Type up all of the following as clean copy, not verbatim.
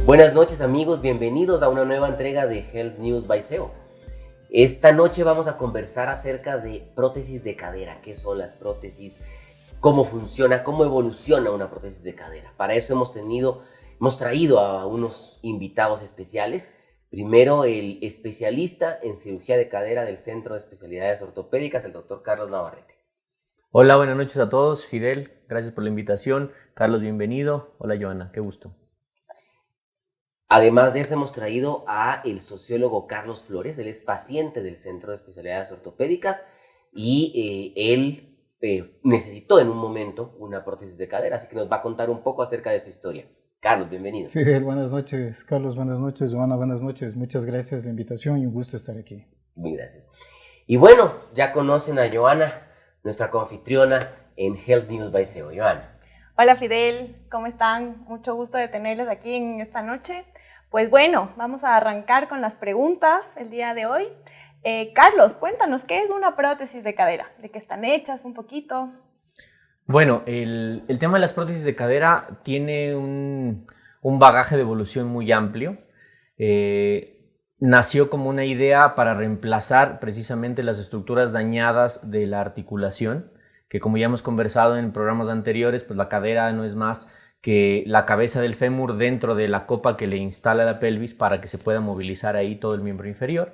Buenas noches amigos, bienvenidos a una nueva entrega de Health News by SEO. Esta noche vamos a conversar acerca de prótesis de cadera. ¿Qué son las prótesis? ¿Cómo funciona? ¿Cómo evoluciona una prótesis de cadera? Para eso hemos traído a unos invitados especiales. Primero, el especialista en cirugía de cadera del Centro de Especialidades Ortopédicas, el doctor Carlos Navarrete. Hola, buenas noches a todos. Fidel, gracias por la invitación. Carlos, bienvenido. Hola, Joana, qué gusto. Además de eso, hemos traído a el sociólogo Carlos Flores. Él es paciente del Centro de Especialidades Ortopédicas y él necesitó en un momento una prótesis de cadera, así que nos va a contar un poco acerca de su historia. Carlos, bienvenido. Fidel, buenas noches. Carlos, buenas noches. Joana, buenas noches. Muchas gracias por la invitación y un gusto estar aquí. Muy gracias. Y bueno, ya conocen a Joana, nuestra confitriona en Health News by SEO. Joana. Hola Fidel, ¿cómo están? Mucho gusto de tenerles aquí en esta noche. Pues bueno, vamos a arrancar con las preguntas el día de hoy. Carlos, cuéntanos, ¿qué es una prótesis de cadera? ¿De qué están hechas un poquito? Bueno, el tema de las prótesis de cadera tiene un bagaje de evolución muy amplio. Nació como una idea para reemplazar precisamente las estructuras dañadas de la articulación, que como ya hemos conversado en programas anteriores, pues la cadera no es más que la cabeza del fémur dentro de la copa que le instala la pelvis para que se pueda movilizar ahí todo el miembro inferior.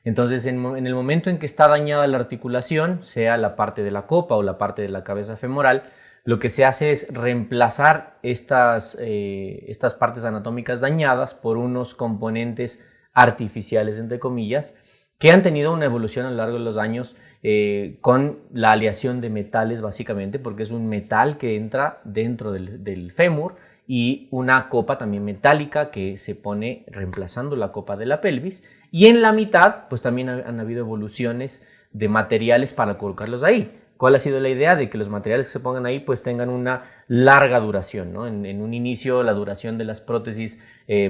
Entonces, en el momento en que está dañada la articulación, sea la parte de la copa o la parte de la cabeza femoral, lo que se hace es reemplazar estas partes anatómicas dañadas por unos componentes artificiales, entre comillas, que han tenido una evolución a lo largo de los años con la aleación de metales básicamente, porque es un metal que entra dentro del fémur y una copa también metálica que se pone reemplazando la copa de la pelvis, y en la mitad pues también han habido evoluciones de materiales para colocarlos ahí. ¿Cuál ha sido la idea? De que los materiales que se pongan ahí pues tengan una larga duración, ¿no? En un inicio la duración de las prótesis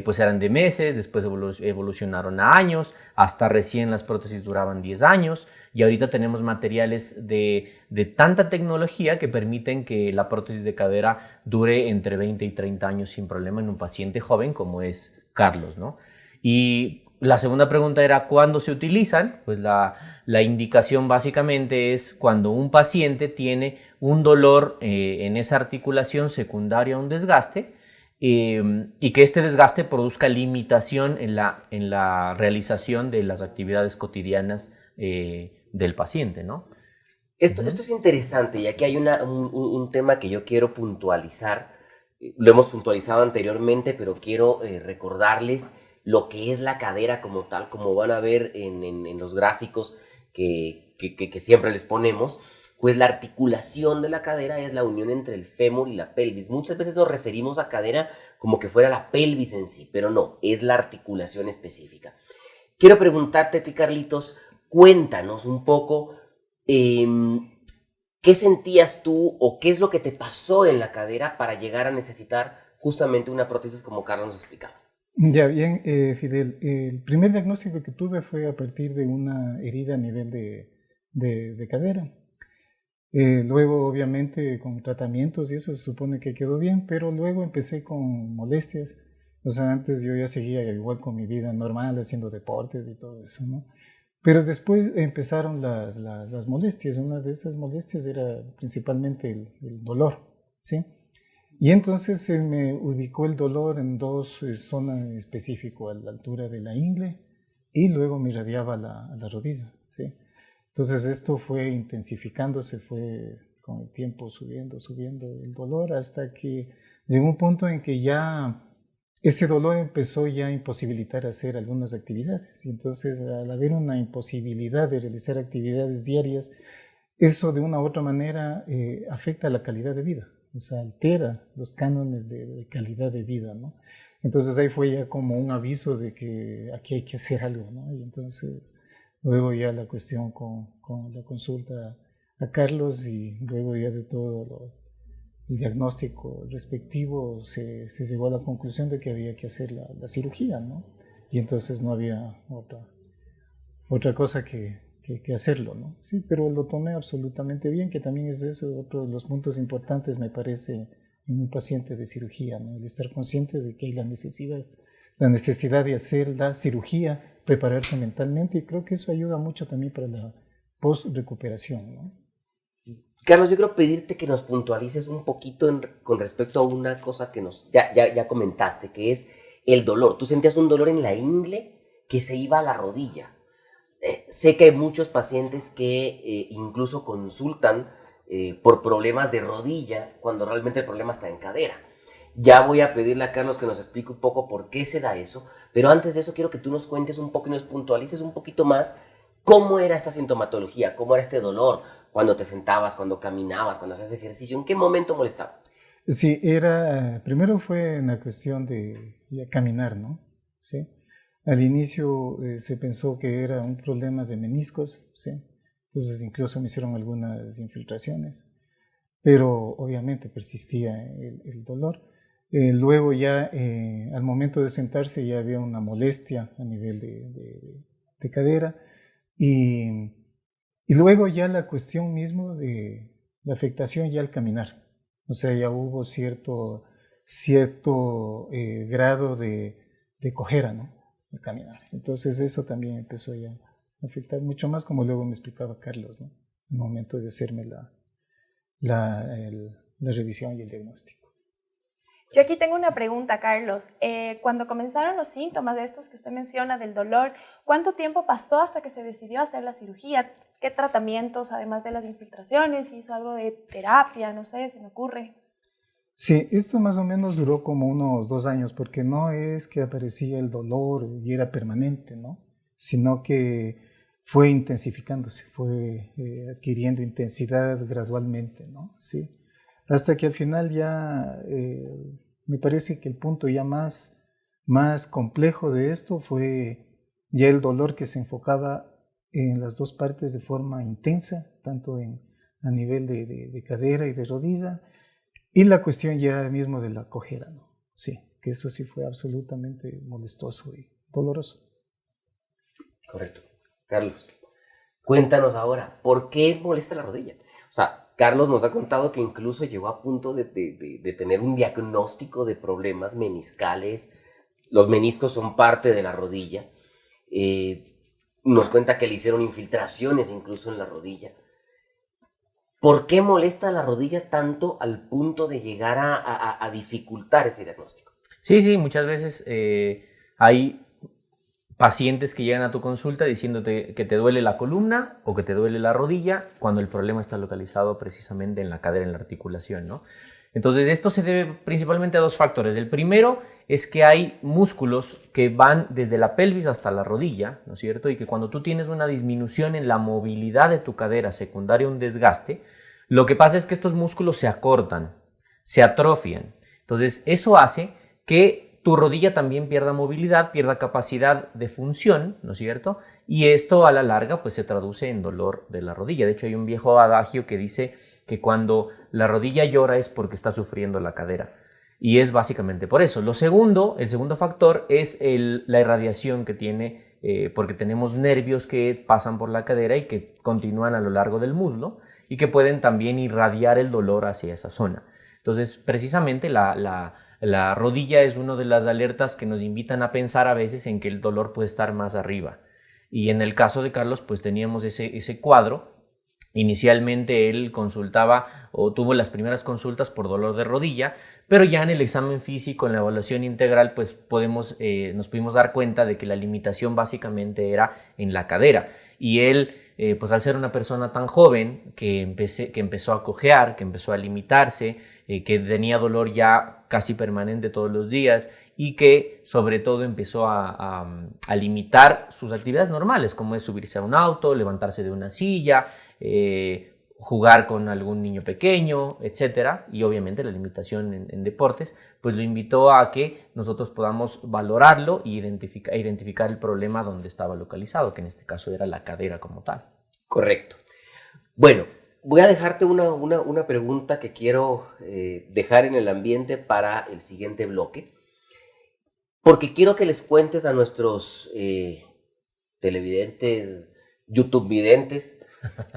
pues eran de meses, después evolucionaron a años, hasta recién las prótesis duraban 10 años y ahorita tenemos materiales de tanta tecnología que permiten que la prótesis de cadera dure entre 20 y 30 años sin problema en un paciente joven como es Carlos, ¿no? Y la segunda pregunta era ¿cuándo se utilizan? Pues la indicación básicamente es cuando un paciente tiene un dolor en esa articulación secundario a un desgaste y que este desgaste produzca limitación en la realización de las actividades cotidianas del paciente, ¿no? Esto es interesante y aquí hay un tema que yo quiero puntualizar. Lo hemos puntualizado anteriormente, pero quiero recordarles lo que es la cadera como tal, como van a ver en los gráficos que siempre les ponemos. Pues la articulación de la cadera es la unión entre el fémur y la pelvis. Muchas veces nos referimos a cadera como que fuera la pelvis en sí, pero no, es la articulación específica. Quiero preguntarte a ti, Carlitos, cuéntanos un poco ¿qué sentías tú o qué es lo que te pasó en la cadera para llegar a necesitar justamente una prótesis como Carlos nos explicaba? Ya bien, Fidel, el primer diagnóstico que tuve fue a partir de una herida a nivel de cadera. Luego, obviamente, con tratamientos y eso se supone que quedó bien, pero luego empecé con molestias. O sea, antes yo ya seguía igual con mi vida normal, haciendo deportes y todo eso, ¿no? Pero después empezaron las molestias. Una de esas molestias era principalmente el dolor, ¿sí? Y entonces se me ubicó el dolor en dos zonas específicas, a la altura de la ingle y luego me irradiaba a la rodilla, ¿sí? Entonces esto fue intensificándose, fue con el tiempo subiendo el dolor hasta que llegó un punto en que ya ese dolor empezó ya a imposibilitar hacer algunas actividades. Y entonces al haber una imposibilidad de realizar actividades diarias, eso de una u otra manera afecta la calidad de vida, o sea, altera los cánones de calidad de vida, ¿no? Entonces ahí fue ya como un aviso de que aquí hay que hacer algo, ¿no? Y entonces luego ya la cuestión con la consulta a Carlos y luego ya de todo el diagnóstico respectivo se llegó a la conclusión de que había que hacer la cirugía, ¿no? Y entonces no había otra cosa que hacerlo, ¿no? Sí, pero lo tomé absolutamente bien, que también es eso, otro de los puntos importantes me parece en un paciente de cirugía, ¿no? El estar consciente de que hay la necesidad la necesidad de hacer la cirugía, prepararse mentalmente, y creo que eso ayuda mucho también para la post-recuperación, ¿no? Carlos, yo quiero pedirte que nos puntualices un poquito con respecto a una cosa que ya comentaste, que es el dolor. Tú sentías un dolor en la ingle que se iba a la rodilla. Sé que hay muchos pacientes que incluso consultan por problemas de rodilla cuando realmente el problema está en cadera. Ya voy a pedirle a Carlos que nos explique un poco por qué se da eso, pero antes de eso quiero que tú nos cuentes un poco y nos puntualices un poquito más cómo era esta sintomatología, cómo era este dolor cuando te sentabas, cuando caminabas, cuando hacías ejercicio, ¿en qué momento molestaba? Sí, primero fue una cuestión de caminar, ¿no? Sí. Al inicio se pensó que era un problema de meniscos, ¿sí? Entonces incluso me hicieron algunas infiltraciones, pero obviamente persistía el dolor. Luego ya al momento de sentarse ya había una molestia a nivel de cadera, y luego ya la cuestión mismo de la afectación ya al caminar. O sea, ya hubo cierto grado de cojera, ¿no? Al caminar. Entonces eso también empezó ya a afectar mucho más, como luego me explicaba Carlos, ¿no? Al momento de hacerme la revisión y el diagnóstico. Yo aquí tengo una pregunta, Carlos. Cuando comenzaron los síntomas de estos que usted menciona del dolor, ¿cuánto tiempo pasó hasta que se decidió hacer la cirugía? ¿Qué tratamientos, además de las infiltraciones? ¿Hizo algo de terapia? No sé, se me ocurre. Sí, esto más o menos duró como unos 2 años, porque no es que aparecía el dolor y era permanente, ¿no? Sino que fue intensificándose, fue adquiriendo intensidad gradualmente, ¿no? Sí. Hasta que al final ya me parece que el punto ya más complejo de esto fue ya el dolor que se enfocaba en las dos partes de forma intensa, tanto a nivel de cadera y de rodilla, y la cuestión ya mismo de la cojera, ¿no? Sí, que eso sí fue absolutamente molestoso y doloroso. Correcto. Carlos, cuéntanos ahora, ¿por qué molesta la rodilla? O sea, Carlos nos ha contado que incluso llegó a punto de tener un diagnóstico de problemas meniscales. Los meniscos son parte de la rodilla. Nos cuenta que le hicieron infiltraciones incluso en la rodilla. ¿Por qué molesta la rodilla tanto al punto de llegar a dificultar ese diagnóstico? Sí, muchas veces hay pacientes que llegan a tu consulta diciéndote que te duele la columna o que te duele la rodilla cuando el problema está localizado precisamente en la cadera, en la articulación, ¿no? Entonces esto se debe principalmente a dos factores. El primero es que hay músculos que van desde la pelvis hasta la rodilla, ¿no es cierto? Y que cuando tú tienes una disminución en la movilidad de tu cadera secundaria a un desgaste, lo que pasa es que estos músculos se acortan, se atrofian. Entonces eso hace que tu rodilla también pierda movilidad, pierda capacidad de función, ¿no es cierto? Y esto a la larga pues se traduce en dolor de la rodilla. De hecho hay un viejo adagio que dice que cuando la rodilla llora es porque está sufriendo la cadera. Y es básicamente por eso. El segundo factor es la irradiación que tiene, porque tenemos nervios que pasan por la cadera y que continúan a lo largo del muslo y que pueden también irradiar el dolor hacia esa zona. Entonces, precisamente la rodilla es una de las alertas que nos invitan a pensar a veces en que el dolor puede estar más arriba. Y en el caso de Carlos, pues teníamos ese cuadro. Inicialmente él consultaba o tuvo las primeras consultas por dolor de rodilla, pero ya en el examen físico, en la evaluación integral, pues nos pudimos dar cuenta de que la limitación básicamente era en la cadera. Y él, pues al ser una persona tan joven que empezó a cojear, que empezó a limitarse, que tenía dolor ya casi permanente todos los días y que sobre todo empezó a limitar sus actividades normales, como es subirse a un auto, levantarse de una silla, jugar con algún niño pequeño, etcétera, y obviamente la limitación en deportes, pues lo invitó a que nosotros podamos valorarlo e identificar el problema donde estaba localizado, que en este caso era la cadera como tal. Correcto. Bueno, voy a dejarte una pregunta que quiero dejar en el ambiente para el siguiente bloque, porque quiero que les cuentes a nuestros televidentes, YouTube videntes,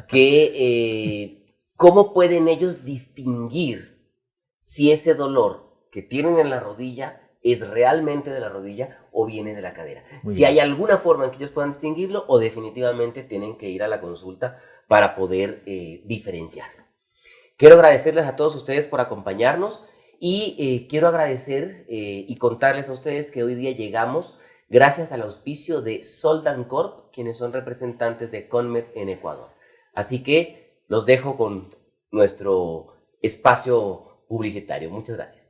que cómo pueden ellos distinguir si ese dolor que tienen en la rodilla es realmente de la rodilla o viene de la cadera. Muy Si bien. hay alguna forma en que ellos puedan distinguirlo o definitivamente tienen que ir a la consulta para poder diferenciarlo. Quiero agradecerles a todos ustedes por acompañarnos y quiero agradecer y contarles a ustedes que hoy día llegamos gracias al auspicio de Soldan Corp, quienes son representantes de CONMED en Ecuador. Así que los dejo con nuestro espacio publicitario. Muchas gracias.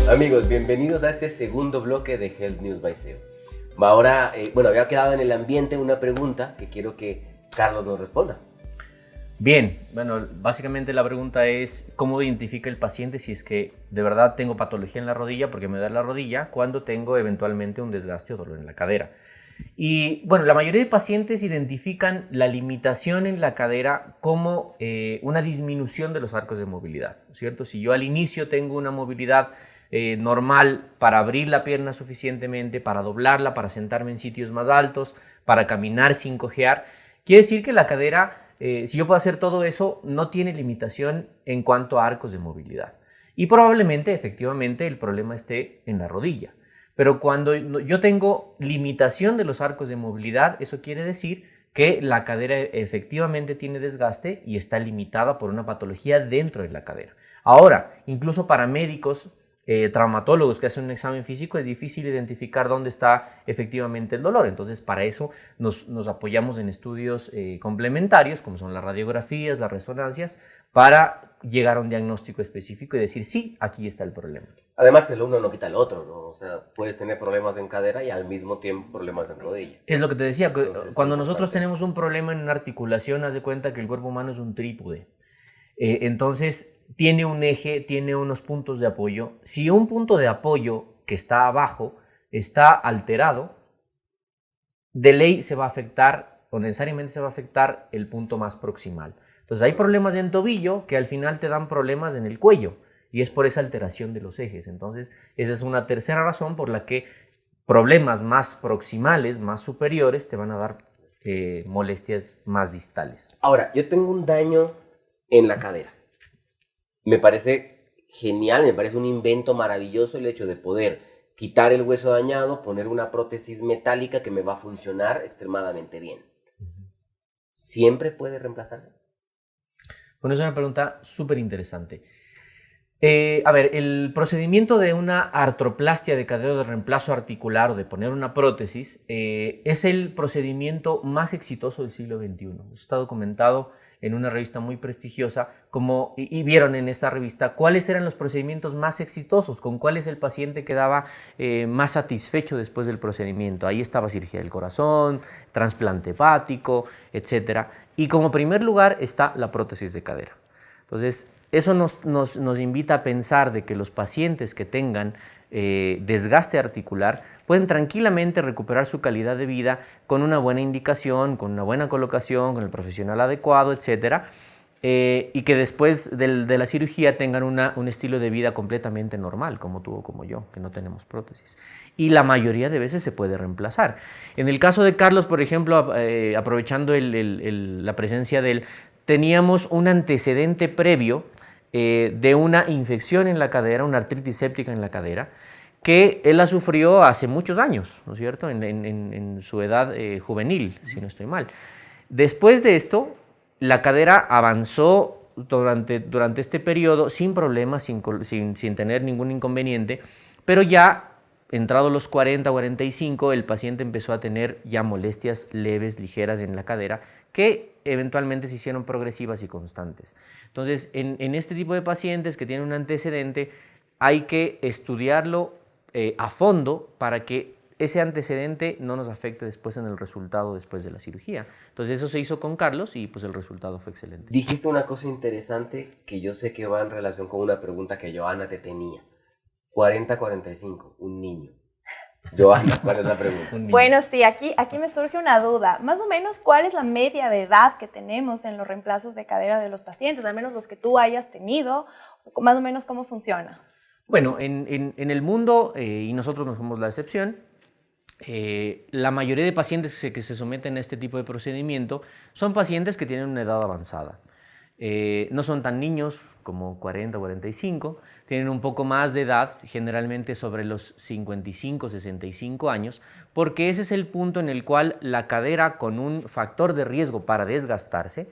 Amigos, bienvenidos a este segundo bloque de Health News by SEO. Ahora, había quedado en el ambiente una pregunta que quiero que Carlos nos responda. Bien, bueno, básicamente la pregunta es ¿cómo identifica el paciente si es que de verdad tengo patología en la rodilla porque me da la rodilla cuando tengo eventualmente un desgaste o dolor en la cadera? Y bueno, la mayoría de pacientes identifican la limitación en la cadera como una disminución de los arcos de movilidad, ¿cierto? Si yo al inicio tengo una movilidad normal para abrir la pierna suficientemente, para doblarla, para sentarme en sitios más altos, para caminar sin cojear, quiere decir que la cadera, si yo puedo hacer todo eso, no tiene limitación en cuanto a arcos de movilidad. Y probablemente, efectivamente, el problema esté en la rodilla. Pero cuando yo tengo limitación de los arcos de movilidad, eso quiere decir que la cadera efectivamente tiene desgaste y está limitada por una patología dentro de la cadera. Ahora, incluso para médicos, traumatólogos que hacen un examen físico, es difícil identificar dónde está efectivamente el dolor. Entonces, para eso nos apoyamos en estudios complementarios, como son las radiografías, las resonancias, para llegar a un diagnóstico específico y decir, sí, aquí está el problema. Además que el uno no quita el otro, ¿no? O sea, puedes tener problemas en cadera y al mismo tiempo problemas en rodilla. Es lo que te decía, Entonces, cuando nosotros tenemos un problema en una articulación, haz de cuenta que el cuerpo humano es un trípode. Entonces, tiene un eje, tiene unos puntos de apoyo. Si un punto de apoyo que está abajo está alterado, de ley se va a afectar, o necesariamente se va a afectar el punto más proximal. Entonces hay problemas en tobillo que al final te dan problemas en el cuello y es por esa alteración de los ejes. Entonces esa es una tercera razón por la que problemas más proximales, más superiores, te van a dar molestias más distales. Ahora, yo tengo un daño en la cadera. Me parece genial, me parece un invento maravilloso el hecho de poder quitar el hueso dañado, poner una prótesis metálica que me va a funcionar extremadamente bien. ¿Siempre puede reemplazarse? Bueno, es una pregunta súper interesante. A ver, el procedimiento de una artroplastia de cadera o de reemplazo articular o de poner una prótesis es el procedimiento más exitoso del siglo XXI. Está documentado en una revista muy prestigiosa y vieron en esta revista cuáles eran los procedimientos más exitosos, con cuáles el paciente quedaba más satisfecho después del procedimiento. Ahí estaba cirugía del corazón, trasplante hepático, etc. Y como primer lugar está la prótesis de cadera. Entonces, eso nos invita a pensar de que los pacientes que tengan desgaste articular pueden tranquilamente recuperar su calidad de vida con una buena indicación, con una buena colocación, con el profesional adecuado, etc. Y que después de la cirugía tengan un estilo de vida completamente normal, como tú o como yo, que no tenemos prótesis. Y la mayoría de veces se puede reemplazar. En el caso de Carlos, por ejemplo, aprovechando la presencia de él, teníamos un antecedente previo de una infección en la cadera, una artritis séptica en la cadera, que él la sufrió hace muchos años, ¿no es cierto?, en su edad juvenil, si no estoy mal. Después de esto, la cadera avanzó durante este periodo sin problemas, sin tener ningún inconveniente, pero ya entrado los 40, 45, el paciente empezó a tener ya molestias leves, ligeras en la cadera, que eventualmente se hicieron progresivas y constantes. Entonces, en este tipo de pacientes que tienen un antecedente, hay que estudiarlo a fondo para que ese antecedente no nos afecte después en el resultado después de la cirugía. Entonces, eso se hizo con Carlos y pues el resultado fue excelente. Dijiste una cosa interesante que yo sé que va en relación con una pregunta que Johanna te tenía. 40-45, un niño. Johanna, ¿cuál es la pregunta? Bueno, sí, aquí me surge una duda. Más o menos, ¿cuál es la media de edad que tenemos en los reemplazos de cadera de los pacientes? Al menos los que tú hayas tenido, más o menos, ¿cómo funciona? Bueno, en el mundo, y nosotros no somos la excepción, la mayoría de pacientes que se someten a este tipo de procedimiento son pacientes que tienen una edad avanzada. No son tan niños como 40 o 45, tienen un poco más de edad, generalmente sobre los 55, 65 años, porque ese es el punto en el cual la cadera, con un factor de riesgo para desgastarse,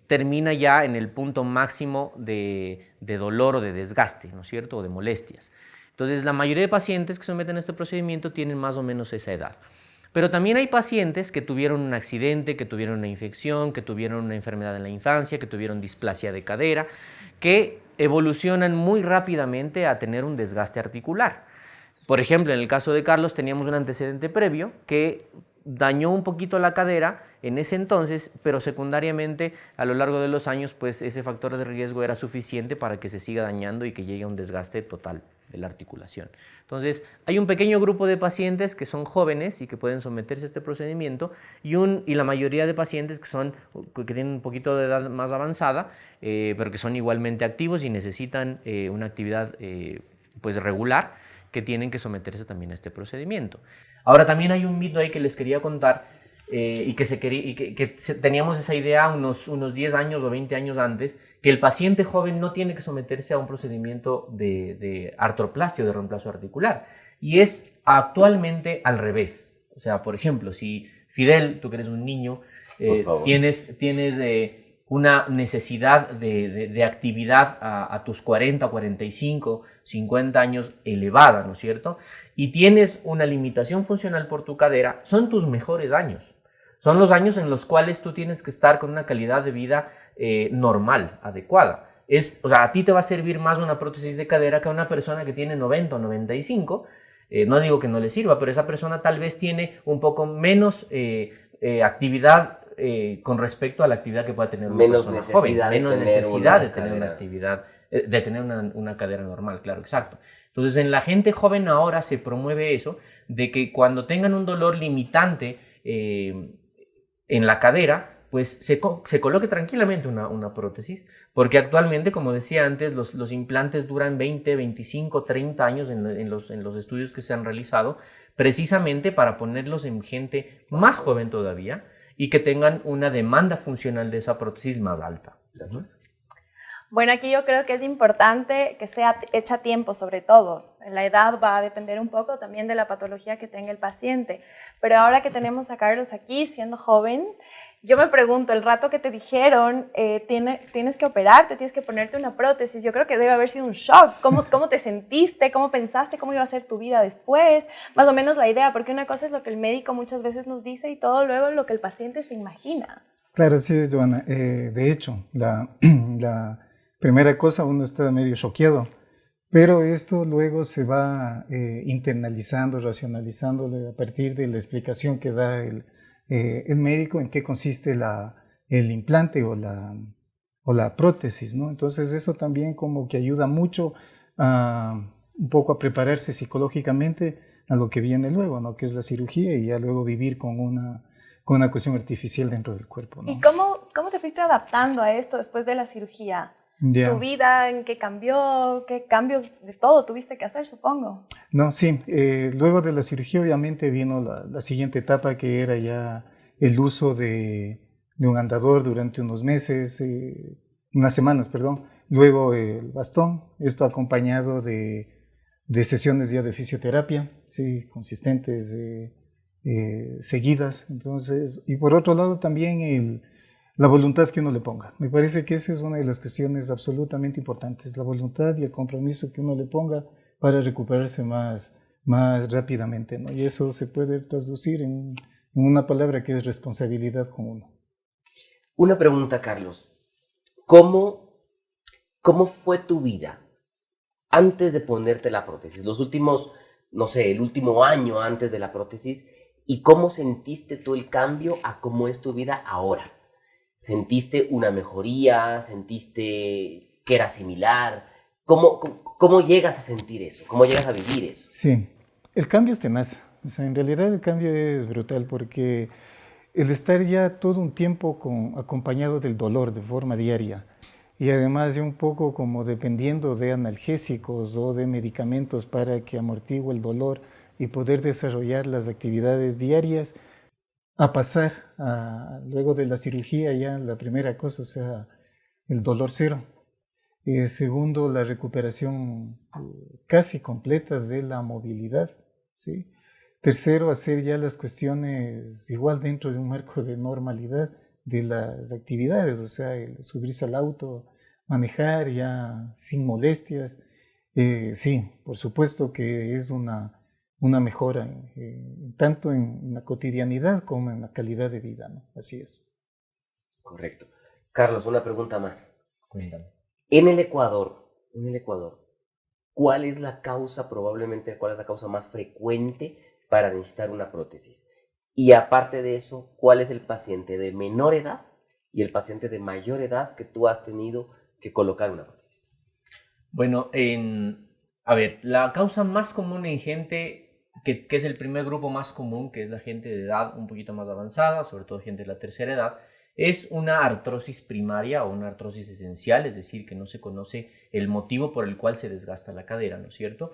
termina ya en el punto máximo de dolor o de desgaste, ¿no es cierto?, o de molestias. Entonces, la mayoría de pacientes que se someten a este procedimiento tienen más o menos esa edad. Pero también hay pacientes que tuvieron un accidente, que tuvieron una infección, que tuvieron una enfermedad en la infancia, que tuvieron displasia de cadera, que evolucionan muy rápidamente a tener un desgaste articular. Por ejemplo, en el caso de Carlos teníamos un antecedente previo que dañó un poquito la cadera en ese entonces, pero secundariamente a lo largo de los años, pues ese factor de riesgo era suficiente para que se siga dañando y que llegue a un desgaste total de la articulación. Entonces, hay un pequeño grupo de pacientes que son jóvenes y que pueden someterse a este procedimiento y la mayoría de pacientes que tienen un poquito de edad más avanzada, pero que son igualmente activos y necesitan una actividad pues regular, que tienen que someterse también a este procedimiento. Ahora, también hay un mito ahí que les quería contar y que teníamos esa idea unos 10 años o 20 años antes, que el paciente joven no tiene que someterse a un procedimiento de artroplastia o de reemplazo articular. Y es actualmente al revés. O sea, por ejemplo, si Fidel, tú que eres un niño, tienes una necesidad de actividad a tus 40, 45, 50 años elevada, ¿no es cierto? Y tienes una limitación funcional por tu cadera, son tus mejores años. Son los años en los cuales tú tienes que estar con una calidad de vida normal, adecuada. O sea, a ti te va a servir más una prótesis de cadera que a una persona que tiene 90 o 95. No digo que no le sirva, pero esa persona tal vez tiene un poco menos actividad con respecto a la actividad que pueda tener una persona joven. Menos necesidad de tener una actividad, de tener una cadera normal, claro, exacto. Entonces, en la gente joven ahora se promueve eso, de que cuando tengan un dolor limitante en la cadera, pues se coloque tranquilamente una prótesis, porque actualmente, como decía antes, los implantes duran 20, 25, 30 años en los estudios que se han realizado, precisamente para ponerlos en gente más joven todavía y que tengan una demanda funcional de esa prótesis más alta. Bueno, aquí yo creo que es importante que sea hecha a tiempo, sobre todo. la edad va a depender un poco también de la patología que tenga el paciente. Pero ahora que tenemos a Carlos aquí, siendo joven, yo me pregunto, el rato que te dijeron, tienes que operarte, tienes que ponerte una prótesis, yo creo que debe haber sido un shock. ¿Cómo te sentiste? ¿Cómo pensaste? ¿Cómo iba a ser tu vida después? Más o menos la idea, porque una cosa es lo que el médico muchas veces nos dice y todo luego lo que el paciente se imagina. Claro, sí, Joana. De hecho, la primera cosa, uno está medio choqueado, pero esto luego se va internalizando, racionalizando a partir de la explicación que da el médico en qué consiste el implante o la prótesis, ¿no? Entonces eso también como que ayuda mucho un poco a prepararse psicológicamente a lo que viene luego, ¿no? Que es la cirugía y ya luego vivir con una cuestión artificial dentro del cuerpo, ¿no? ¿Y cómo te fuiste adaptando a esto después de la cirugía? Yeah. ¿Tu vida en qué cambió? ¿Qué cambios de todo tuviste que hacer, supongo? No, sí. Luego de la cirugía obviamente vino la siguiente etapa, que era ya el uso de un andador durante unos meses, unas semanas, perdón. Luego el bastón, esto acompañado de sesiones ya de fisioterapia, sí, consistentes, seguidas. Entonces, y por otro lado también la voluntad que uno le ponga. Me parece que esa es una de las cuestiones absolutamente importantes, la voluntad y el compromiso que uno le ponga para recuperarse más rápidamente, ¿no? Y eso se puede traducir en una palabra que es responsabilidad con uno. Una pregunta, Carlos. ¿Cómo fue tu vida antes de ponerte la prótesis? Los últimos, no sé, el último año antes de la prótesis. ¿Y cómo sentiste tú el cambio a cómo es tu vida ahora? ¿Sentiste una mejoría? ¿Sentiste que era similar? ¿Cómo llegas a sentir eso? ¿Cómo llegas a vivir eso? Sí, el cambio es tenaz. O sea, en realidad el cambio es brutal porque el estar ya todo un tiempo acompañado del dolor de forma diaria y además ya un poco como dependiendo de analgésicos o de medicamentos para que amortigue el dolor y poder desarrollar las actividades diarias, a pasar luego de la cirugía ya la primera cosa, o sea, el dolor cero. Segundo, la recuperación casi completa de la movilidad, ¿sí? Tercero, hacer ya las cuestiones igual dentro de un marco de normalidad de las actividades, o sea, el subirse al auto, manejar ya sin molestias. Sí, por supuesto que es una mejora tanto en la cotidianidad como en la calidad de vida, ¿no? Así es. Correcto. Carlos, una pregunta más. Cuéntame. En el Ecuador, ¿cuál es la causa más frecuente para necesitar una prótesis? Y aparte de eso, ¿cuál es el paciente de menor edad y el paciente de mayor edad que tú has tenido que colocar una prótesis? Bueno, la causa más común en gente que es el primer grupo más común, que es la gente de edad un poquito más avanzada, sobre todo gente de la tercera edad, es una artrosis primaria o una artrosis esencial, es decir, que no se conoce el motivo por el cual se desgasta la cadera, ¿no es cierto?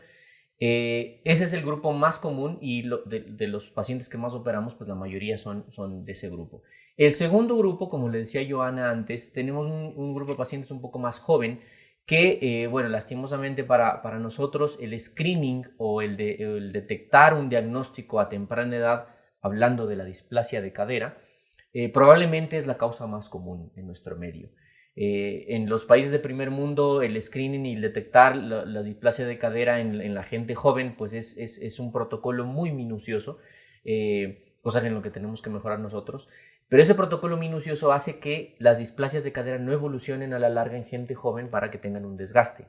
Ese es el grupo más común y de los pacientes que más operamos, pues la mayoría son de ese grupo. El segundo grupo, como le decía Joana antes, tenemos un grupo de pacientes un poco más joven que, bueno, lastimosamente para nosotros el screening o el detectar un diagnóstico a temprana edad, hablando de la displasia de cadera, probablemente es la causa más común en nuestro medio. En los países de primer mundo, el screening y el detectar la displasia de cadera en la gente joven, pues es un protocolo muy minucioso, cosas en lo que tenemos que mejorar nosotros. Pero ese protocolo minucioso hace que las displasias de cadera no evolucionen a la larga en gente joven para que tengan un desgaste.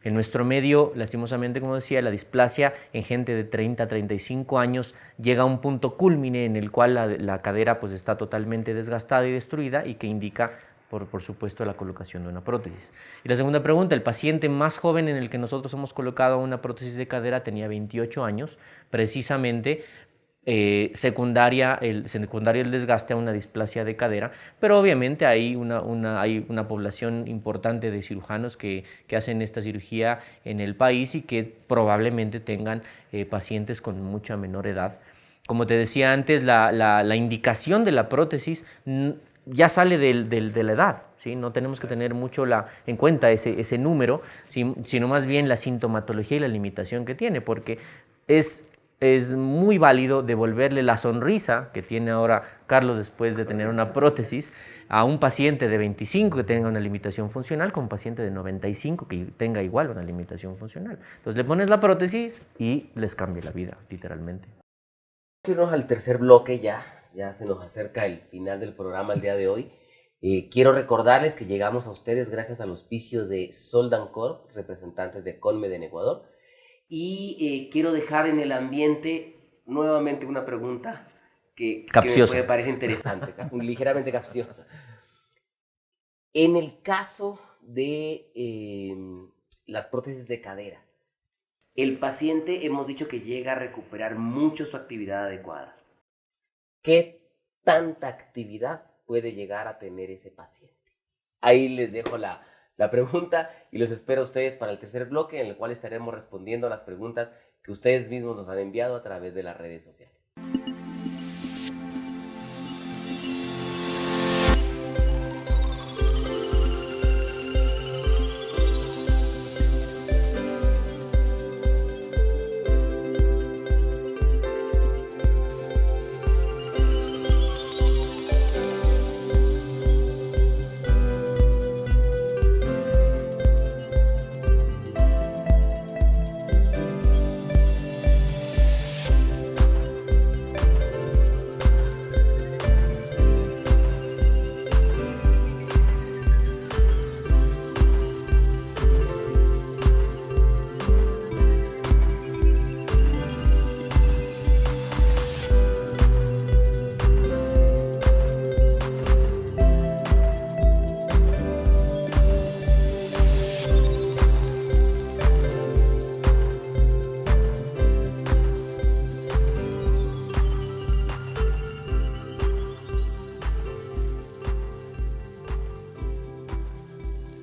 En nuestro medio, lastimosamente, como decía, la displasia en gente de 30 a 35 años llega a un punto cúlmine en el cual la cadera pues, está totalmente desgastada y destruida y que indica, por supuesto, la colocación de una prótesis. Y la segunda pregunta, el paciente más joven en el que nosotros hemos colocado una prótesis de cadera tenía 28 años, precisamente secundaria el desgaste a una displasia de cadera, pero obviamente hay una población importante de cirujanos que hacen esta cirugía en el país y que probablemente tengan pacientes con mucha menor edad. Como te decía antes, la indicación de la prótesis ya sale de la edad, ¿sí? No tenemos que tener mucho en cuenta ese número, sino más bien la sintomatología y la limitación que tiene, porque es muy válido devolverle la sonrisa que tiene ahora Carlos después de tener una prótesis a un paciente de 25 que tenga una limitación funcional con un paciente de 95 que tenga igual una limitación funcional. Entonces le pones la prótesis y les cambia la vida, literalmente. Irnos al tercer bloque, ya se nos acerca el final del programa el día de hoy. Quiero recordarles que llegamos a ustedes gracias al auspicio de Soldan Corp, representantes de Conmed en Ecuador. Y quiero dejar en el ambiente nuevamente una pregunta que me puede parecer interesante, ligeramente capciosa. En el caso de las prótesis de cadera, el paciente hemos dicho que llega a recuperar mucho su actividad adecuada. ¿Qué tanta actividad puede llegar a tener ese paciente? Ahí les dejo la pregunta y los espero a ustedes para el tercer bloque, en el cual estaremos respondiendo a las preguntas que ustedes mismos nos han enviado a través de las redes sociales.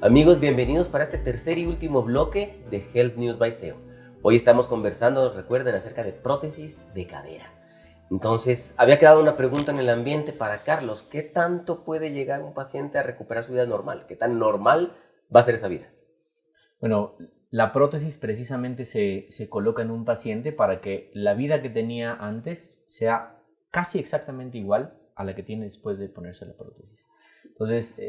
Amigos, bienvenidos para este tercer y último bloque de Health News by SEO. Hoy estamos conversando, recuerden, acerca de prótesis de cadera. Entonces, había quedado una pregunta en el ambiente para Carlos. ¿Qué tanto puede llegar un paciente a recuperar su vida normal? ¿Qué tan normal va a ser esa vida? Bueno, la prótesis precisamente se coloca en un paciente para que la vida que tenía antes sea casi exactamente igual a la que tiene después de ponerse la prótesis. Entonces,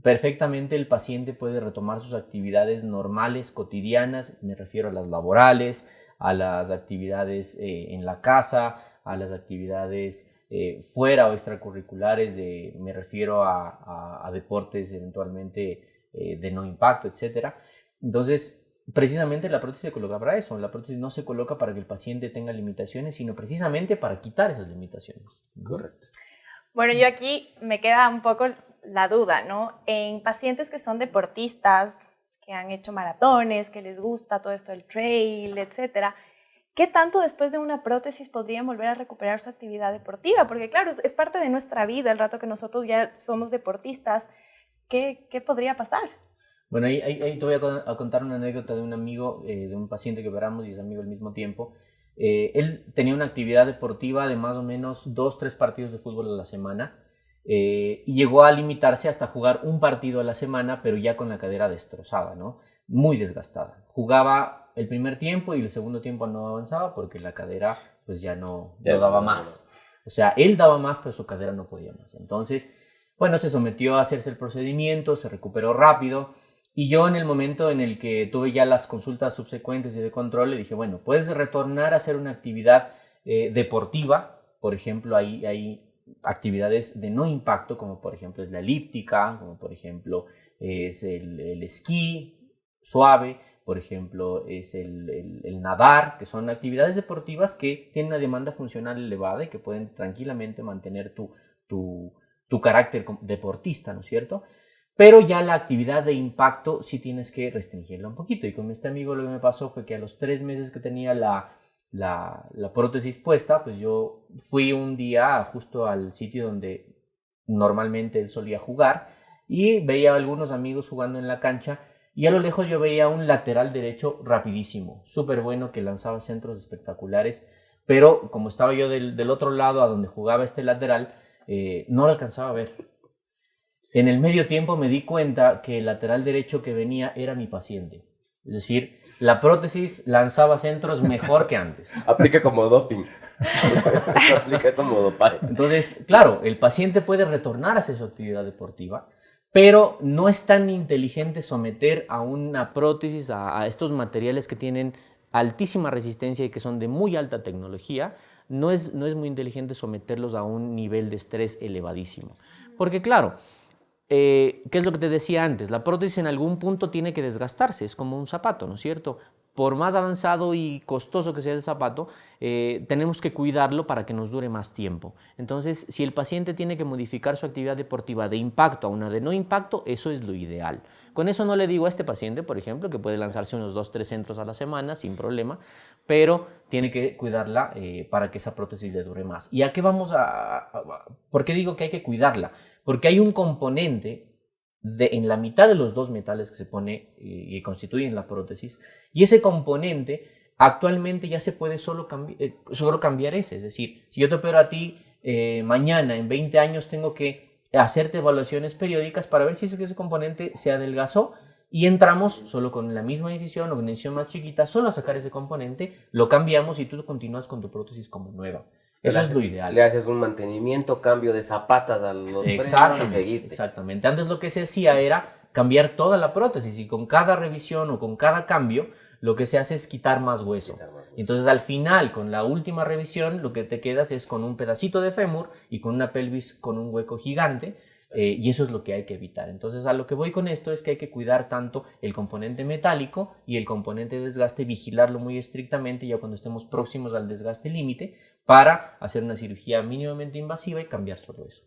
perfectamente el paciente puede retomar sus actividades normales, cotidianas, me refiero a las laborales, a las actividades en la casa, a las actividades fuera o extracurriculares, me refiero a deportes eventualmente de no impacto, etc. Entonces, precisamente la prótesis se coloca para eso. La prótesis no se coloca para que el paciente tenga limitaciones, sino precisamente para quitar esas limitaciones. Correcto. Bueno, yo aquí me queda un poco la duda, ¿no? En pacientes que son deportistas, que han hecho maratones, que les gusta todo esto del trail, etcétera, ¿qué tanto después de una prótesis podrían volver a recuperar su actividad deportiva? Porque claro, es parte de nuestra vida, el rato que nosotros ya somos deportistas, ¿qué podría pasar? Bueno, ahí te voy a contar una anécdota de un amigo, de un paciente que operamos y es amigo al mismo tiempo. Él tenía una actividad deportiva de más o menos 2-3 partidos de fútbol a la semana. Y llegó a limitarse hasta jugar un partido a la semana, pero ya con la cadera destrozada, ¿no? Muy desgastada. Jugaba el primer tiempo y el segundo tiempo no avanzaba porque la cadera pues ya no daba más. O sea, él daba más, pero su cadera no podía más. Entonces, bueno, se sometió a hacerse el procedimiento, se recuperó rápido y yo en el momento en el que tuve ya las consultas subsecuentes y de control le dije, bueno, puedes retornar a hacer una actividad deportiva, por ejemplo, hay actividades de no impacto, como por ejemplo es la elíptica, como por ejemplo es el esquí suave, por ejemplo es el nadar, que son actividades deportivas que tienen una demanda funcional elevada y que pueden tranquilamente mantener tu carácter deportista, ¿no es cierto? Pero ya la actividad de impacto sí tienes que restringirla un poquito. Y con este amigo lo que me pasó fue que a los 3 meses que tenía la prótesis puesta, pues yo fui un día justo al sitio donde normalmente él solía jugar y veía a algunos amigos jugando en la cancha y a lo lejos yo veía un lateral derecho rapidísimo, súper bueno, que lanzaba centros espectaculares, pero como estaba yo del otro lado a donde jugaba este lateral, no lo alcanzaba a ver. En el medio tiempo me di cuenta que el lateral derecho que venía era mi paciente. Es decir, la prótesis lanzaba centros mejor que antes. Aplica como doping. Aplica como dopaje. Entonces, claro, el paciente puede retornar hacia su actividad deportiva, pero no es tan inteligente someter a una prótesis, a estos materiales que tienen altísima resistencia y que son de muy alta tecnología. No es muy inteligente someterlos a un nivel de estrés elevadísimo. Porque claro, ¿qué es lo que te decía antes? La prótesis en algún punto tiene que desgastarse, es como un zapato, ¿no es cierto? Por más avanzado y costoso que sea el zapato, tenemos que cuidarlo para que nos dure más tiempo. Entonces, si el paciente tiene que modificar su actividad deportiva de impacto a una de no impacto, eso es lo ideal. Con eso no le digo a este paciente, por ejemplo, que puede lanzarse unos 2-3 centros a la semana sin problema, pero tiene que cuidarla para que esa prótesis le dure más. ¿Y a qué vamos ¿por qué digo que hay que cuidarla? Porque hay un componente en la mitad de los dos metales que se pone y constituyen la prótesis, y ese componente actualmente ya se puede solo cambiar ese. Es decir, si yo te opero a ti mañana, en 20 años tengo que hacerte evaluaciones periódicas para ver si es que ese componente se adelgazó, y entramos solo con la misma incisión o una incisión más chiquita, solo a sacar ese componente, lo cambiamos y tú continúas con tu prótesis como nueva. Eso es lo ideal. Le haces un mantenimiento, cambio de zapatas a los frenos y seguiste. Exactamente. Antes lo que se hacía era cambiar toda la prótesis, y con cada revisión o con cada cambio lo que se hace es quitar más hueso. Entonces al final, con la última revisión, lo que te quedas es con un pedacito de fémur y con una pelvis con un hueco gigante. Y eso es lo que hay que evitar. Entonces, a lo que voy con esto es que hay que cuidar tanto el componente metálico y el componente de desgaste, vigilarlo muy estrictamente ya cuando estemos próximos al desgaste límite, para hacer una cirugía mínimamente invasiva y cambiar solo eso.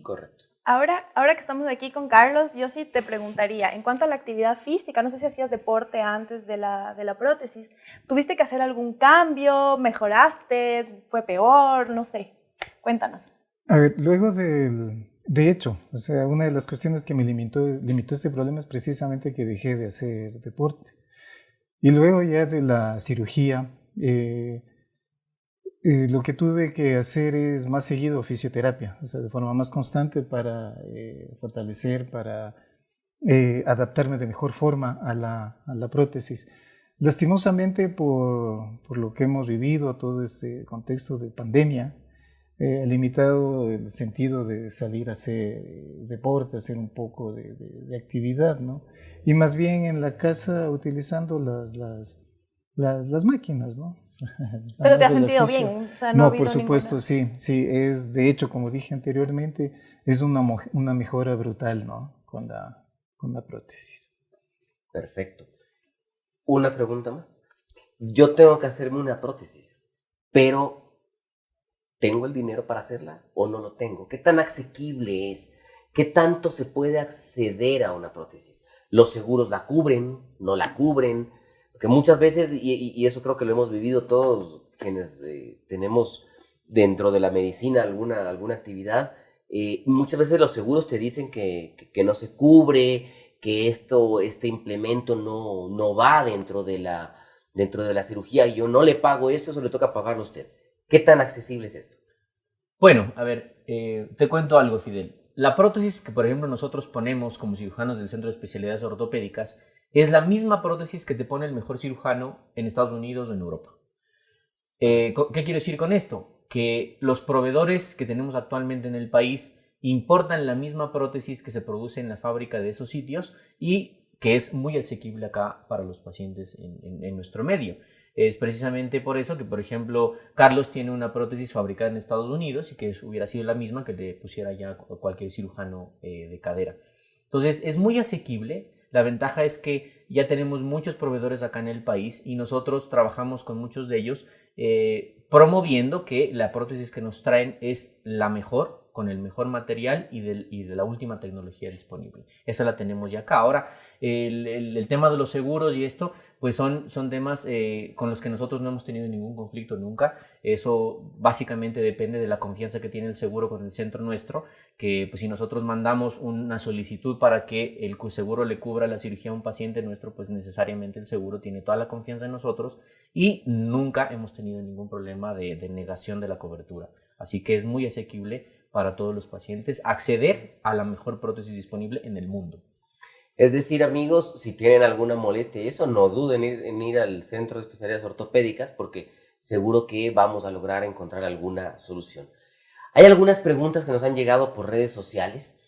Correcto. Ahora que estamos aquí con Carlos, yo sí te preguntaría, en cuanto a la actividad física, no sé si hacías deporte antes de la prótesis, ¿tuviste que hacer algún cambio? ¿Mejoraste? ¿Fue peor? No sé. Cuéntanos. A ver, luego de hecho, o sea, una de las cuestiones que me limitó este problema es precisamente que dejé de hacer deporte. Y luego ya de la cirugía, lo que tuve que hacer es más seguido fisioterapia, o sea, de forma más constante para fortalecer, para adaptarme de mejor forma a la prótesis. Lastimosamente, por lo que hemos vivido, todo este contexto de pandemia, ha limitado el sentido de salir a hacer deporte, hacer un poco de actividad, ¿no? Y más bien en la casa utilizando las máquinas, ¿no? ¿Pero te has sentido bien? O sea, no, por supuesto, sí. Es, de hecho, como dije anteriormente, es una mejora brutal, ¿no? Con la prótesis. Perfecto. Una pregunta más. Yo tengo que hacerme una prótesis, pero ¿tengo el dinero para hacerla o no lo tengo? ¿Qué tan asequible es? ¿Qué tanto se puede acceder a una prótesis? ¿Los seguros la cubren? ¿No la cubren? Porque muchas veces, y eso creo que lo hemos vivido todos quienes tenemos dentro de la medicina alguna actividad, muchas veces los seguros te dicen que no se cubre, que este implemento no va dentro de la cirugía, y yo no le pago esto, eso le toca pagarlo a usted. ¿Qué tan accesible es esto? Bueno, a ver, te cuento algo, Fidel. La prótesis que, por ejemplo, nosotros ponemos como cirujanos del Centro de Especialidades Ortopédicas es la misma prótesis que te pone el mejor cirujano en Estados Unidos o en Europa. ¿Qué quiero decir con esto? Que los proveedores que tenemos actualmente en el país importan la misma prótesis que se produce en la fábrica de esos sitios y que es muy asequible acá para los pacientes en nuestro medio. Es precisamente por eso que, por ejemplo, Carlos tiene una prótesis fabricada en Estados Unidos y que hubiera sido la misma que le pusiera ya cualquier cirujano de cadera. Entonces, es muy asequible. La ventaja es que ya tenemos muchos proveedores acá en el país y nosotros trabajamos con muchos de ellos promoviendo que la prótesis que nos traen es la mejor, con el mejor material y de la última tecnología disponible. Esa la tenemos ya acá. Ahora, el tema de los seguros y esto, pues son temas con los que nosotros no hemos tenido ningún conflicto nunca. Eso básicamente depende de la confianza que tiene el seguro con el centro nuestro, que pues si nosotros mandamos una solicitud para que el seguro le cubra la cirugía a un paciente nuestro, pues necesariamente el seguro tiene toda la confianza en nosotros y nunca hemos tenido ningún problema de negación de la cobertura. Así que es muy asequible para todos los pacientes acceder a la mejor prótesis disponible en el mundo. Es decir, amigos, si tienen alguna molestia y eso, no duden en ir al Centro de Especialidades Ortopédicas porque seguro que vamos a lograr encontrar alguna solución. Hay algunas preguntas que nos han llegado por redes sociales.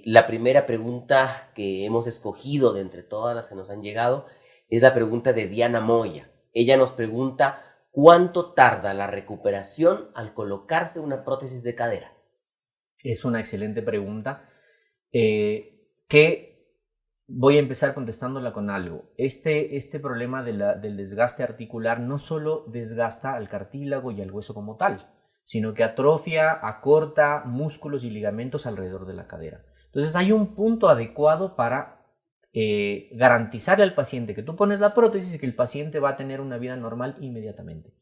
La primera pregunta que hemos escogido de entre todas las que nos han llegado es la pregunta de Diana Moya. Ella nos pregunta, ¿cuánto tarda la recuperación al colocarse una prótesis de cadera? Es una excelente pregunta que voy a empezar contestándola con algo. Este problema del desgaste articular no solo desgasta al cartílago y al hueso como tal, sino que atrofia, acorta músculos y ligamentos alrededor de la cadera. Entonces hay un punto adecuado para garantizarle al paciente que tú pones la prótesis y que el paciente va a tener una vida normal inmediatamente.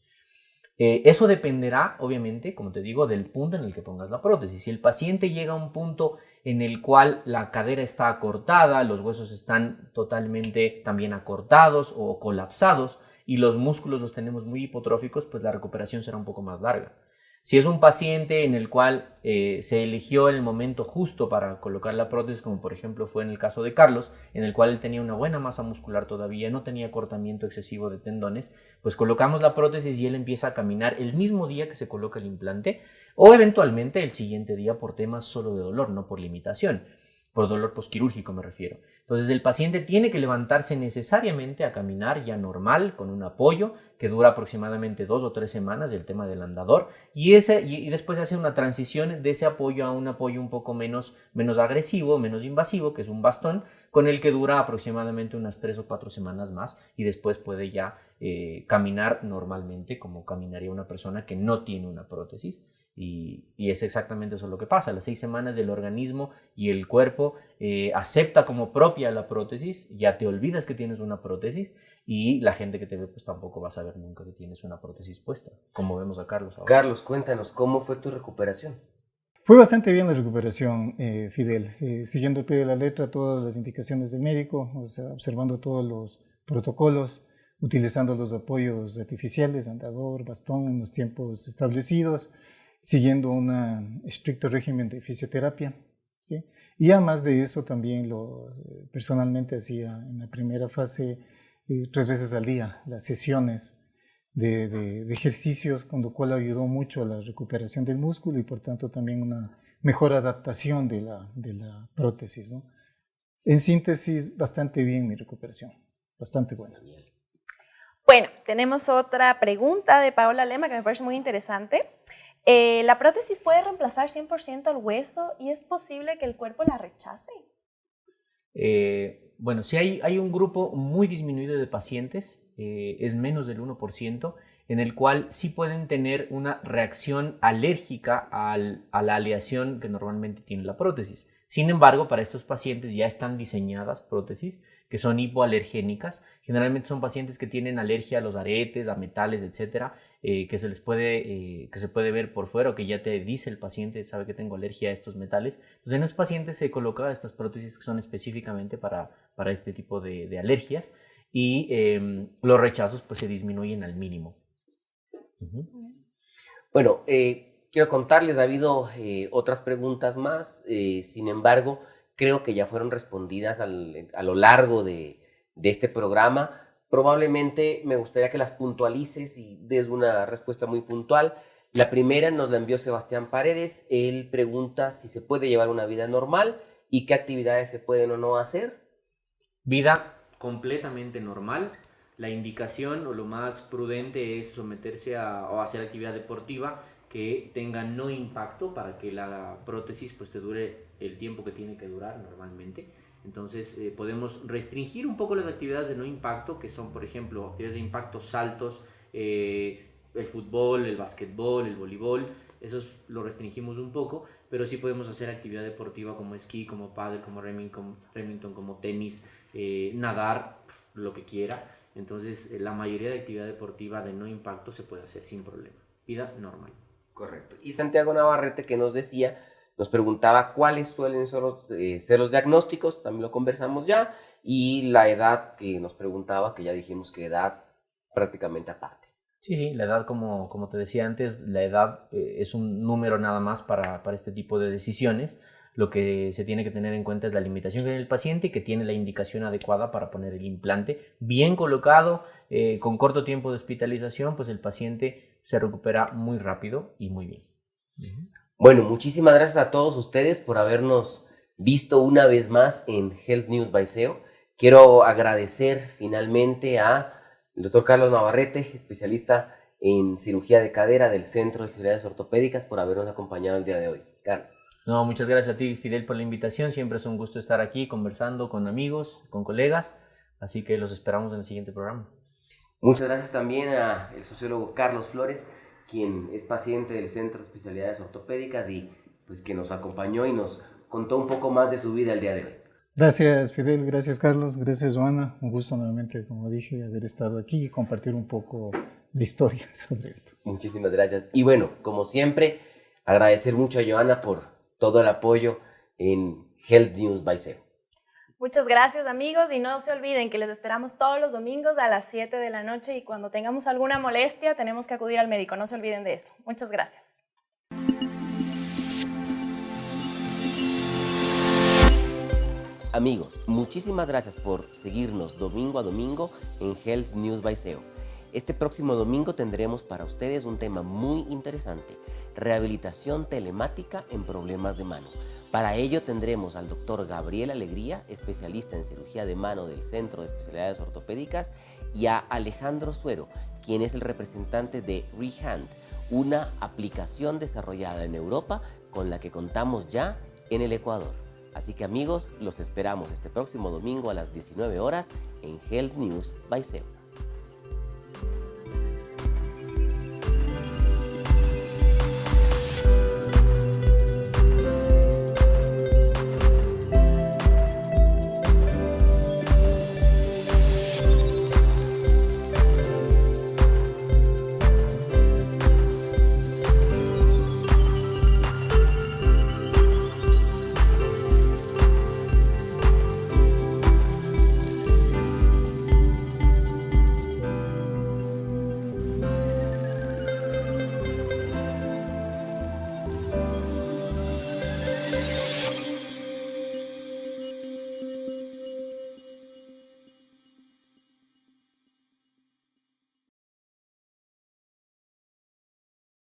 Eso dependerá, obviamente, como te digo, del punto en el que pongas la prótesis. Si el paciente llega a un punto en el cual la cadera está acortada, los huesos están totalmente también acortados o colapsados y los músculos los tenemos muy hipotróficos, pues la recuperación será un poco más larga. Si es un paciente en el cual se eligió el momento justo para colocar la prótesis, como por ejemplo fue en el caso de Carlos, en el cual él tenía una buena masa muscular todavía, no tenía acortamiento excesivo de tendones, pues colocamos la prótesis y él empieza a caminar el mismo día que se coloca el implante o eventualmente el siguiente día por temas solo de dolor, no por limitación. Por dolor posquirúrgico me refiero. Entonces el paciente tiene que levantarse necesariamente a caminar ya normal, con un apoyo que dura aproximadamente 2 o 3 semanas, el tema del andador, y después hace una transición de ese apoyo a un apoyo un poco menos agresivo, menos invasivo, que es un bastón, con el que dura aproximadamente unas 3 o 4 semanas más, y después puede ya caminar normalmente, como caminaría una persona que no tiene una prótesis. Y es exactamente eso lo que pasa. A las 6 semanas el organismo y el cuerpo acepta como propia la prótesis, ya te olvidas que tienes una prótesis y la gente que te ve pues tampoco va a saber nunca que tienes una prótesis puesta, como vemos a Carlos ahora. Carlos, cuéntanos, ¿cómo fue tu recuperación? Fue bastante bien la recuperación, Fidel, siguiendo al pie de la letra todas las indicaciones del médico, o sea, observando todos los protocolos, utilizando los apoyos artificiales, andador, bastón en los tiempos establecidos, siguiendo un estricto régimen de fisioterapia, ¿sí? Y además de eso también personalmente hacía en la primera fase 3 veces al día las sesiones de ejercicios, con lo cual ayudó mucho a la recuperación del músculo y por tanto también una mejor adaptación de la prótesis, ¿no? En síntesis, bastante bien mi recuperación, bastante buena. Bueno, tenemos otra pregunta de Paola Lema que me parece muy interesante. ¿La prótesis puede reemplazar 100% el hueso y es posible que el cuerpo la rechace? Bueno, sí hay un grupo muy disminuido de pacientes, es menos del 1%, en el cual sí pueden tener una reacción alérgica a la aleación que normalmente tiene la prótesis. Sin embargo, para estos pacientes ya están diseñadas prótesis que son hipoalergénicas. Generalmente son pacientes que tienen alergia a los aretes, a metales, etcétera, que se puede ver por fuera o que ya te dice el paciente, sabe que tengo alergia a estos metales. Entonces, en los pacientes se colocan estas prótesis que son específicamente para este tipo de alergias y los rechazos pues se disminuyen al mínimo. Bueno, quiero contarles, ha habido otras preguntas más, sin embargo, creo que ya fueron respondidas a lo largo de este programa. Probablemente me gustaría que las puntualices y des una respuesta muy puntual. La primera nos la envió Sebastián Paredes. Él pregunta si se puede llevar una vida normal y qué actividades se pueden o no hacer. Vida completamente normal. La indicación o lo más prudente es someterse o hacer actividad deportiva que tenga no impacto para que la prótesis pues te dure el tiempo que tiene que durar normalmente. Entonces podemos restringir un poco las actividades de no impacto, que son por ejemplo actividades de impacto, saltos, el fútbol, el básquetbol, el voleibol. Esos lo restringimos un poco, pero sí podemos hacer actividad deportiva como esquí, como pádel, como Remington, como tenis, nadar, lo que quiera. Entonces la mayoría de actividad deportiva de no impacto se puede hacer sin problema. Vida normal. Correcto. Y Santiago Navarrete que nos preguntaba cuáles suelen ser los diagnósticos, también lo conversamos ya, y la edad que nos preguntaba, que ya dijimos que edad prácticamente aparte. Sí, la edad, como te decía antes, la edad es un número nada más para este tipo de decisiones. Lo que se tiene que tener en cuenta es la limitación que tiene el paciente y que tiene la indicación adecuada para poner el implante bien colocado, con corto tiempo de hospitalización, pues el paciente se recupera muy rápido y muy bien. Bueno, muchísimas gracias a todos ustedes por habernos visto una vez más en Health News by SEO. Quiero agradecer finalmente a el doctor Carlos Navarrete, especialista en cirugía de cadera del Centro de Especialidades Ortopédicas, por habernos acompañado el día de hoy. Carlos. No, muchas gracias a ti, Fidel, por la invitación. Siempre es un gusto estar aquí conversando con amigos, con colegas. Así que los esperamos en el siguiente programa. Muchas gracias también al sociólogo Carlos Flores, quien es paciente del Centro de Especialidades Ortopédicas y pues que nos acompañó y nos contó un poco más de su vida el día de hoy. Gracias, Fidel, gracias, Carlos, gracias, Joana. Un gusto nuevamente, como dije, haber estado aquí y compartir un poco de historia sobre esto. Muchísimas gracias. Y bueno, como siempre, agradecer mucho a Joana por todo el apoyo en Health News by SEO. Muchas gracias, amigos, y no se olviden que les esperamos todos los domingos a las 7 de la noche y cuando tengamos alguna molestia tenemos que acudir al médico. No se olviden de eso. Muchas gracias. Amigos, muchísimas gracias por seguirnos domingo a domingo en Health News by SEO. Este próximo domingo tendremos para ustedes un tema muy interesante: rehabilitación telemática en problemas de mano. Para ello tendremos al doctor Gabriel Alegría, especialista en cirugía de mano del Centro de Especialidades Ortopédicas, y a Alejandro Suero, quien es el representante de Rehand, una aplicación desarrollada en Europa con la que contamos ya en el Ecuador. Así que amigos, los esperamos este próximo domingo a las 19 horas en Health News by SEO.